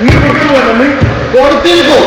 നീ കൊണ്ടുപോകണം, പുറത്തേക്ക് പോ.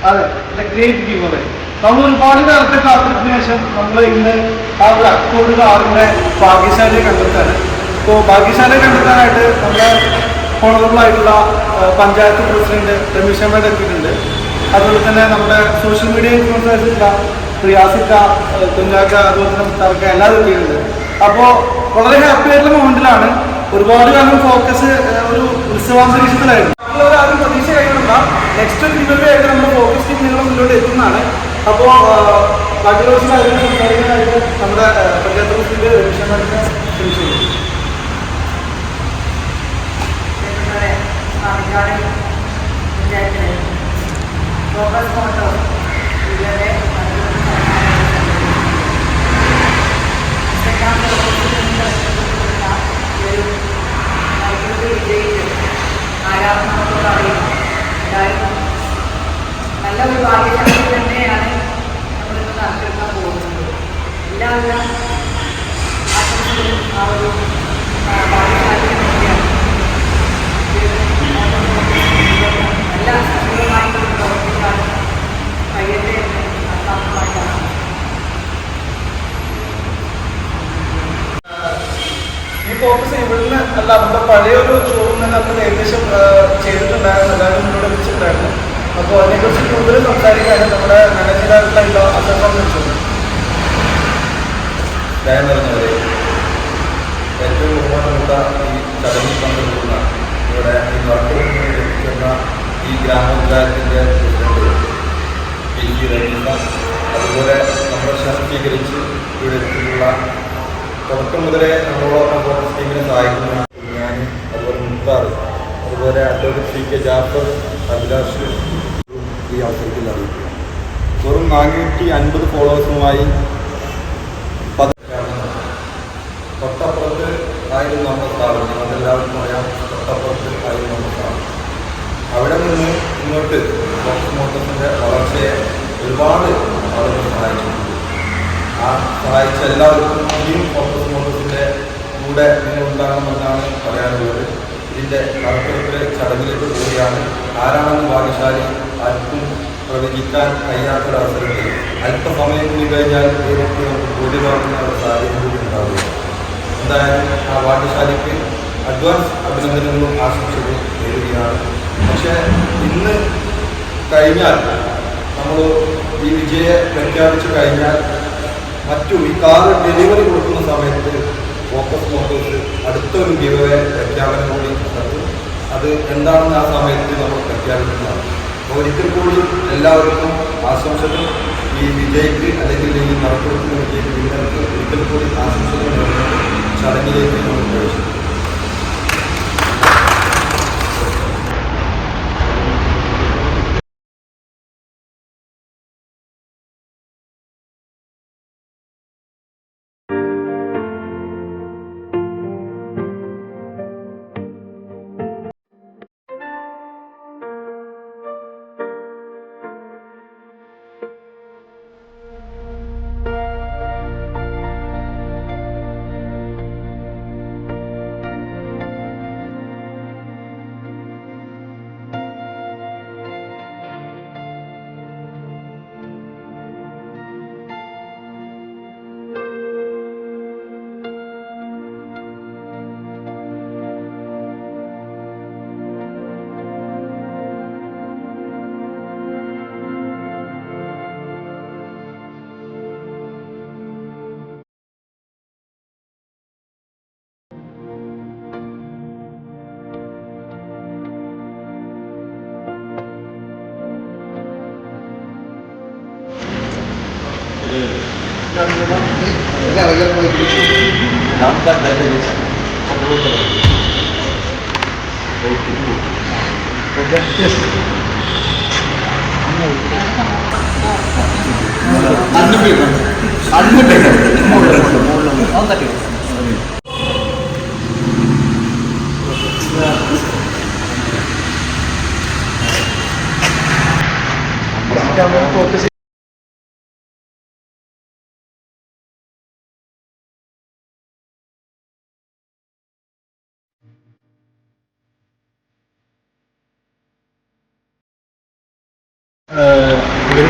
അതെ, ഗ്രേറ്റ് ഗീവ്. നമ്മൾ ഒരുപാട് കാലത്തെ കാത്തിരിപ്പിന് ശേഷം നമ്മൾ ഇന്ന് ആ ബ്ലാക്ക് കോഡ് കാറിന്റെ ഭാഗ്യശാലിയെ കണ്ടെത്താണ്. ഇപ്പോൾ ഭാഗ്യശാലിയെ കണ്ടെത്താനായിട്ട് നമ്മുടെ ഹോണറബിൾ ആയിട്ടുള്ള പഞ്ചായത്ത് പ്രസിഡന്റ് രമേശ് അമ്മയുടെ എത്തിയിട്ടുണ്ട്. അതുപോലെ തന്നെ നമ്മുടെ സോഷ്യൽ മീഡിയ ഇൻഫ്ലുവൻസേഴ്സില്ല പ്രിയാസിക്ക, കുഞ്ഞാക്ക, അതുപോലെ തന്നെ മുത്താർക്ക എല്ലാവരും എത്തിയിട്ടുണ്ട്. അപ്പോൾ വളരെ ഹാപ്പി ആയിട്ടുള്ള മൊമെന്റിലാണ്. ഒരുപാട് കാലം ഫോക്കസ് ഒരു ഉത്സവാന്തരീക്ഷത്തിലായിരുന്നു. നമ്മളൊരാരും പ്രതീക്ഷ കഴിയണമെന്ന നെക്സ്റ്റ് ഒരു ഗിവ് ആയിട്ട് നമ്മുടെ ഫോക്കസ് ടീം നിങ്ങളുടെ മുന്നോട്ട് എത്തുന്നതാണ്. അപ്പോൾ ബാക്കി ദിവസം കാര്യങ്ങൾ സംസാരിക്കാനായിട്ട് നമ്മുടെ പഞ്ചായത്ത് പ്രസിഡന്റ് രമേശ് അമ്മയെ ക്ഷണിച്ചു. ആരാധനത്തോട് അറിയുന്നു എല്ലാവരും നല്ലൊരു ഭാഗ്യശാലി തന്നെയാണ് നമ്മളിന്ന് നടത്തിയെടുക്കാൻ പോകുന്നത്. എല്ലാവരും ആശംസകളും ആ ഒരു ഭാഗ്യശാലിക്ക് വേണ്ടിയാണ് നല്ല സജീവമായിട്ട് പ്രവർത്തിക്കാനും കഴിയട്ടെ എന്ന് ആത്മാർത്ഥമായിട്ടാണ്. ഈ ഫോക്കസ് ഇവിടുന്ന് അല്ല, നമ്മുടെ പഴയൊരു ഷോറൂം തന്നെ നമ്മൾ ഏകദേശം ചെയ്തിട്ടുണ്ടായിരുന്നു, എല്ലാവരും മുന്നോട്ട് വെച്ചിട്ടുണ്ടായിരുന്നു. അപ്പോൾ അതിനെക്കുറിച്ച് കൂടുതൽ സംസാരിക്കാനും നമ്മുടെ മാനേജറായിട്ടുള്ള അസംഭവം വെച്ചത്. ദയം നിറഞ്ഞവരെ, ഏറ്റവും ബഹുമാനപ്പെട്ട ഈ ചടങ്ങിൽ പങ്കെടുക്കുന്ന ഇവിടെ ഈ വർക്കുകളിൽ ലഭിക്കുന്ന ഈ ഗ്രാമപഞ്ചായത്തിൻ്റെ പ്രസിഡന്റ് പി രവീന്ദ്ര, അതുപോലെ നമ്മുടെ ക്ഷണം സ്വീകരിച്ച് ഇവിടെ എത്തിയിട്ടുള്ള തുടക്കം മുതലേ നമ്മളോടൊപ്പം ഫോക്കസ് ടീമിനെ സഹായിക്കുന്ന ഞാൻ, അതുപോലെ മുക്താർ, അതുപോലെ advocate C K Jafar, Abhilash ഈ അവസരത്തിൽ അറിയിക്കുക. വെറും 450 ഫോളോവേഴ്സുമായി തൊട്ടപ്പുറത്ത് ആയിരുന്നു നമ്മുടെ സ്ഥാപനം. അതെല്ലാവർക്കും അറിയാം, തൊട്ടപ്പുറത്ത് ആയിരുന്നു നമ്മുടെ സ്ഥാപനം. അവിടെ നിന്ന് ഇങ്ങോട്ട് ഫോക്കസ് മോട്ടോഴ്സിൻ്റെ വളർച്ചയെ ഒരുപാട് ആളുകൾ സഹായിച്ചിട്ടുണ്ട്. ആ സഹായിച്ച എല്ലാവർക്കും ഇനിയും ഫോക്കസ് മോട്ടോസിൻ്റെ കൂടെ നിങ്ങൾ ഉണ്ടാകണമെന്നാണ് പറയാനുള്ളത്. ഇതിൻ്റെ നറുക്കെടുപ്പിലെ ചടങ്ങിലേക്ക് പോവുകയാണ്. ആരാണെന്ന് ഭാഗ്യശാലി ആർക്കും പ്രവചിക്കാൻ കഴിയാത്തൊരവസരത്തിൽ അല്പസമയം കൂടി കഴിഞ്ഞാൽ ദൈവത്തിന് നമുക്ക് ബോധ്യമാക്കുന്ന ഒരു സാഹചര്യം കൂടി ഉണ്ടാവുക. എന്തായാലും ആ ഭാഗ്യശാലിക്ക് അഡ്വാൻസ് അഭിനന്ദനങ്ങളും ആശംസകളും നേടുകയാണ്. പക്ഷേ ഇന്ന് കഴിഞ്ഞാൽ നമ്മൾ ഈ വിജയെ പ്രഖ്യാപിച്ചു കഴിഞ്ഞാൽ ഈ കാർ ഡെലിവറി കൊടുക്കുന്ന സമയത്ത് ഫോക്കസ് മോട്ടോഴ്സ് അടുത്തൊരു ഗിവവേ പ്രഖ്യാപനം കൂടി നടത്തും. അത് എന്താണെന്ന് ആ സമയത്ത് നമ്മൾ പ്രഖ്യാപിക്കുന്നതാണ്. അപ്പോൾ ഒരിക്കൽ കൂടി എല്ലാവർക്കും ആശംസകൾ. ഈ വിജയ്ക്ക് അല്ലെങ്കിൽ ഈ നറുക്കെടുക്കുന്ന വിജയ്ക്ക് വിന്നർക്ക് ഒരിക്കൽ കൂടി ആശംസകൾ ചടങ്ങിലേക്ക് നമ്മൾ പ്രവേശിക്കും.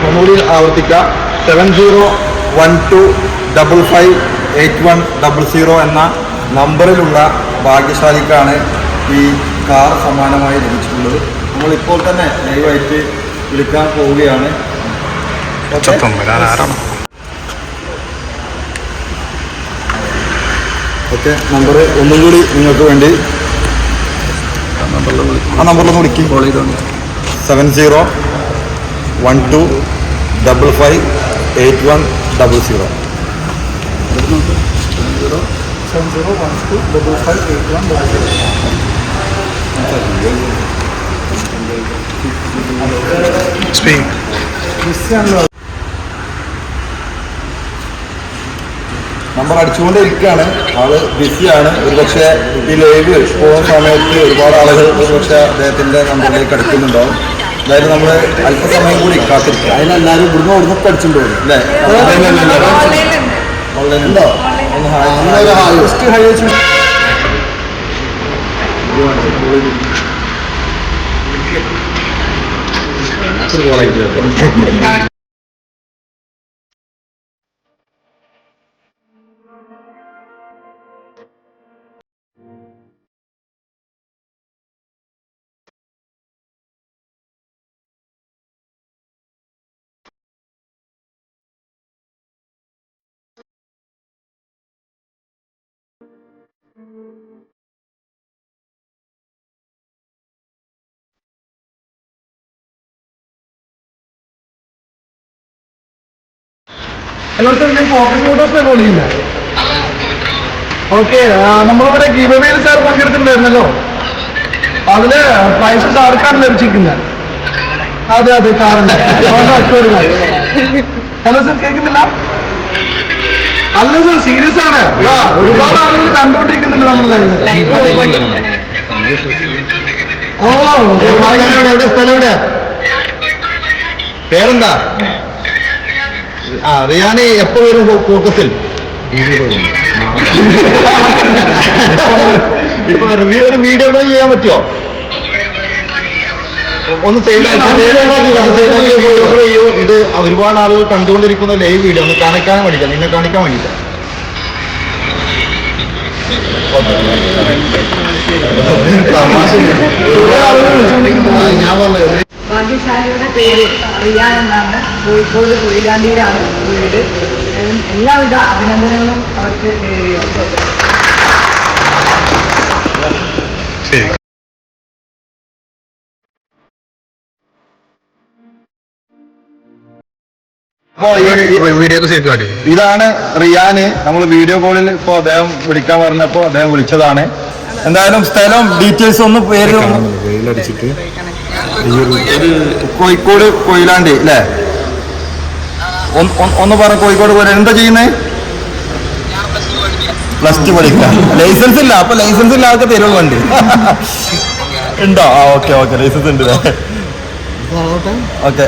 ഒന്നുകൂടി ആവർത്തിക്കാം. 7012558100 എന്ന നമ്പറിലുള്ള ഭാഗ്യശാലിക്കാണ് ഈ കാർ സമ്മാനമായി ലഭിച്ചിട്ടുള്ളത്. നമ്മളിപ്പോൾ തന്നെ ലൈവായിട്ട് വിളിക്കാൻ പോവുകയാണ്. ഓക്കെ, നമ്പർ ഒന്നും കൂടി നിങ്ങൾക്ക് വേണ്ടി ആ നമ്പറിലൊന്ന് വിളിക്കും. 7012558100. നമ്പർ അടിച്ചുകൊണ്ടിരിക്കുകയാണ്. ആള് ബിസിയാണ്. ഒരുപക്ഷെ ഈ ലൈവ് പോകുന്ന സമയത്ത് ഒരുപാട് ആളുകൾ ഒരുപക്ഷെ അദ്ദേഹത്തിന്റെ നമ്പറിലേക്ക് അടിക്കുന്നുണ്ടാവും. എന്തായാലും നമ്മൾ അല്പസമയം കൂടി കാത്തിരിക്കുക. അതിനെല്ലാവരും ഇവിടുന്ന് അവിടുന്ന് അടിച്ചിട്ടുണ്ടോ അല്ലേ? ഓൺലൈൻ ഉണ്ടോ? ജസ്റ്റ് ഹൈ വെച്ചു. എല്ലാവർക്കും ഫോക്കസ് മോട്ടോഴ്സ് വിളിയില്ല. ഓക്കെ, നമ്മളിവിടെ ഗീവവേയിൽ സാർ പങ്കെടുത്തിട്ടുണ്ടായിരുന്നല്ലോ. അതില് പ്രൈസസ് ആർക്കാണ് ലഭിച്ചിരിക്കുന്നത്? അതെ അതെ, കാറിന്റെ. ഹലോ സർ, കേൾക്കുന്നില്ല? അല്ല സർ, സീരിയസ് ആണ്. ഒരുപാട് ആളുകൾ കണ്ടുകൊണ്ടിരിക്കുന്നുണ്ട് നമ്മളെ. ഓ, എവിടെ സ്ഥലം? എവിടെ പേരെന്താ? റിയാന് എപ്പോ വരും ഫോക്കസിൽ? ഇപ്പൊ റിവ്യൂ ഒരു വീഡിയോ ചെയ്യാൻ പറ്റുമോ? ഒന്ന് ഇത് ഒരുപാട് ആളുകൾ കണ്ടുകൊണ്ടിരിക്കുന്ന ലൈവ് വീഡിയോ ഒന്ന് കാണിക്കാൻ വേണ്ടിയിട്ടാ, നിന്നെ കാണിക്കാൻ വേണ്ടിയിട്ടാ. ഞാൻ പറഞ്ഞത് ഭാഗ്യശാലിയുടെ പേര് റിയാൻ എന്നാണ്. കോഴിക്കോട് കൊയിലാണ്ടിയിലാണ് വീട്. എല്ലാവിധ അഭിനന്ദനങ്ങളും അവർക്ക് നേരുകയാണ്. ഇതാണ് റിയാന്. നമ്മൾ വീഡിയോ കോളിൽ ഇപ്പൊ അദ്ദേഹം വിളിക്കാൻ പറഞ്ഞപ്പോ അദ്ദേഹം വിളിച്ചതാണ്. എന്തായാലും സ്ഥലം ഡീറ്റെയിൽസ് ഒന്ന് പേര് വെയിലടിച്ചിട്ട് കോഴിക്കോട് കൊയിലാണ്ടി അല്ലേ? ഒന്ന് പറ. കോഴിക്കോട് കൊയിലാണ്ടി എന്താ ചെയ്യുന്നേ? +2 പഠിക്കാം. ലൈസൻസ് ഇല്ല. അപ്പൊ ലൈസൻസ് ഇല്ലാതെ തരുള്ളൂ വണ്ടി ഉണ്ടോ? ആ ഓക്കെ ഓക്കെ, ലൈസൻസ് ഉണ്ട്. ഓക്കെ,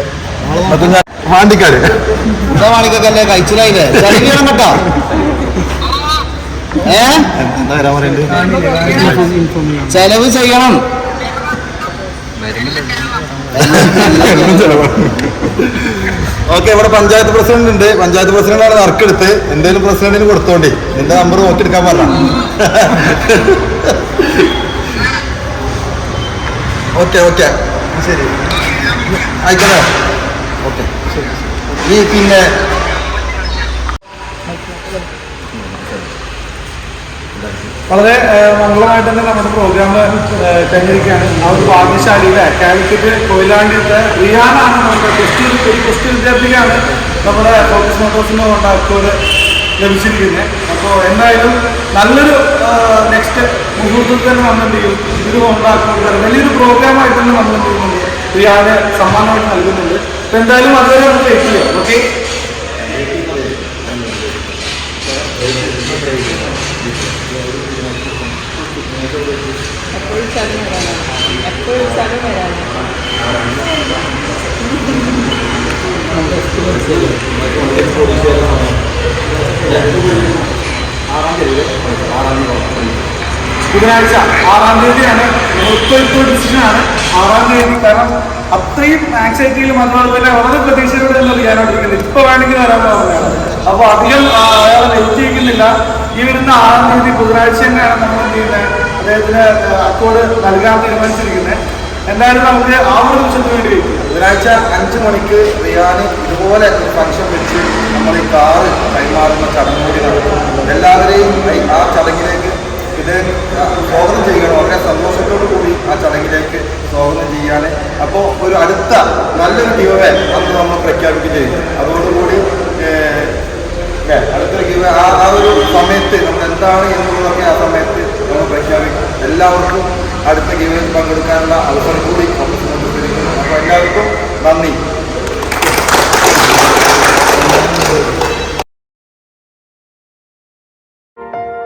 വാണ്ടിക്കാട് വാണിക്കല്ലേ കഴിച്ചില്ലായില്ലേ? കേട്ടോ എന്താ വരാൻ പറയണ്ട്? ചെലവ് ചെയ്യണം. ഓക്കെ, ഇവിടെ പഞ്ചായത്ത് പ്രസിഡന്റ് ഉണ്ട്. പഞ്ചായത്ത് പ്രസിഡന്റാണ് നറുക്കെടുത്ത്. എന്തേലും പ്രസിഡന്റിന് കൊടുത്തോണ്ടി നിന്റെ നമ്പർ നോക്കിയെടുക്കാൻ പറഞ്ഞ. ഓക്കെ ഓക്കെ ശരി, ആയിക്കോട്ടെ. ഓക്കെ ശരി. ഈ പിന്നെ വളരെ മംഗളമായിട്ട് തന്നെ നമ്മുടെ പ്രോഗ്രാം കഴിഞ്ഞിരിക്കുകയാണ്. ആ ഒരു ഭാഗ്യശാലിയുടെ കാലിക്കറ്റ് കൊയിലാണ്ടിയത്തെ റിയാനാണ് നമ്മുടെ ഒരു പ്ലസ് ടു വിദ്യാർത്ഥിക്കാണ് നമ്മുടെ ഫോക്കസ് മോട്ടോഴ്സിന് കൊണ്ട് അക്കോട് ലഭിച്ചിരിക്കുന്നത്. അപ്പോൾ എന്തായാലും നല്ലൊരു നെക്സ്റ്റ് മുഹൂർത്തത്തിൽ തന്നെ നമ്മളെന്ത് ചെയ്യും, ഇത് കൊണ്ടാക്കുന്നത് വലിയൊരു പ്രോഗ്രാമായിട്ട് തന്നെ നമ്മളെന്ത് ചെയ്യുന്നുണ്ട്, റിയാന് സമ്മാനമായിട്ട് നൽകുന്നുണ്ട്. അപ്പോൾ എന്തായാലും അതുവരെ നമുക്ക് എത്തിയോ. ഓക്കെ, ബുധനാഴ്ച 6-ാം തീയതിയാണ്. ഇപ്പോൾ ഡിസിഷനാണ് 6-ാം തീയതി. കാരണം അത്രയും ആങ്സൈറ്റിയിലും അതുപോലെ തന്നെ വളരെ പ്രതീക്ഷയോടെ തന്നെ ചെയ്യാനോട്ടിരിക്കുന്നത്. ഇപ്പൊ വേണമെങ്കിൽ വരാൻ പോകുന്നതാണ്. അപ്പോൾ അധികം അയാൾ വെയിറ്റ് ചെയ്യിക്കുന്നില്ല. ഈ വരുന്ന 6-ാം തീയതി ബുധനാഴ്ച തന്നെയാണ് നമ്മൾ എന്ത് ചെയ്യുന്നത്, അദ്ദേഹത്തിന് അക്കോട് നൽകാൻ തീരുമാനിച്ചിരിക്കുന്നത്. എന്തായാലും നമുക്ക് ആ ഒരു ദിവസത്തിന് വേണ്ടി വെയിറ്റ് ചെയ്യാം. ബുധനാഴ്ച 5 മണിക്ക് റിയാന് ഇതുപോലെ ഫംഗ്ഷൻ വെച്ച് നമ്മൾ ഈ കാറ് കൈമാറുന്ന ചടങ്ങ് കൂടി നടക്കും. എല്ലാവരെയും ആ ചടങ്ങിലേക്ക് ഇത് സ്വാഗതം ചെയ്യണം. വളരെ സന്തോഷത്തോടു കൂടി ആ ചടങ്ങിലേക്ക് സ്വാഗതം ചെയ്യാൻ. അപ്പോൾ ഒരു അടുത്ത നല്ലൊരു ഗീവേ അന്ന് നമ്മൾ പ്രഖ്യാപിക്കുകയും ചെയ്യും. അതോടുകൂടി അടുത്തൊരു ഗീവേ ആ ഒരു സമയത്ത് നമ്മൾ എന്താണ് എന്നുള്ളതൊക്കെ ആ സമയത്ത് നമ്മൾ പ്രഖ്യാപിക്കും. എല്ലാവർക്കും അടുത്ത ഗീവയിൽ പങ്കെടുക്കാനുള്ള അവസരം കൂടി നമുക്ക്. അപ്പോൾ എല്ലാവർക്കും നന്ദി.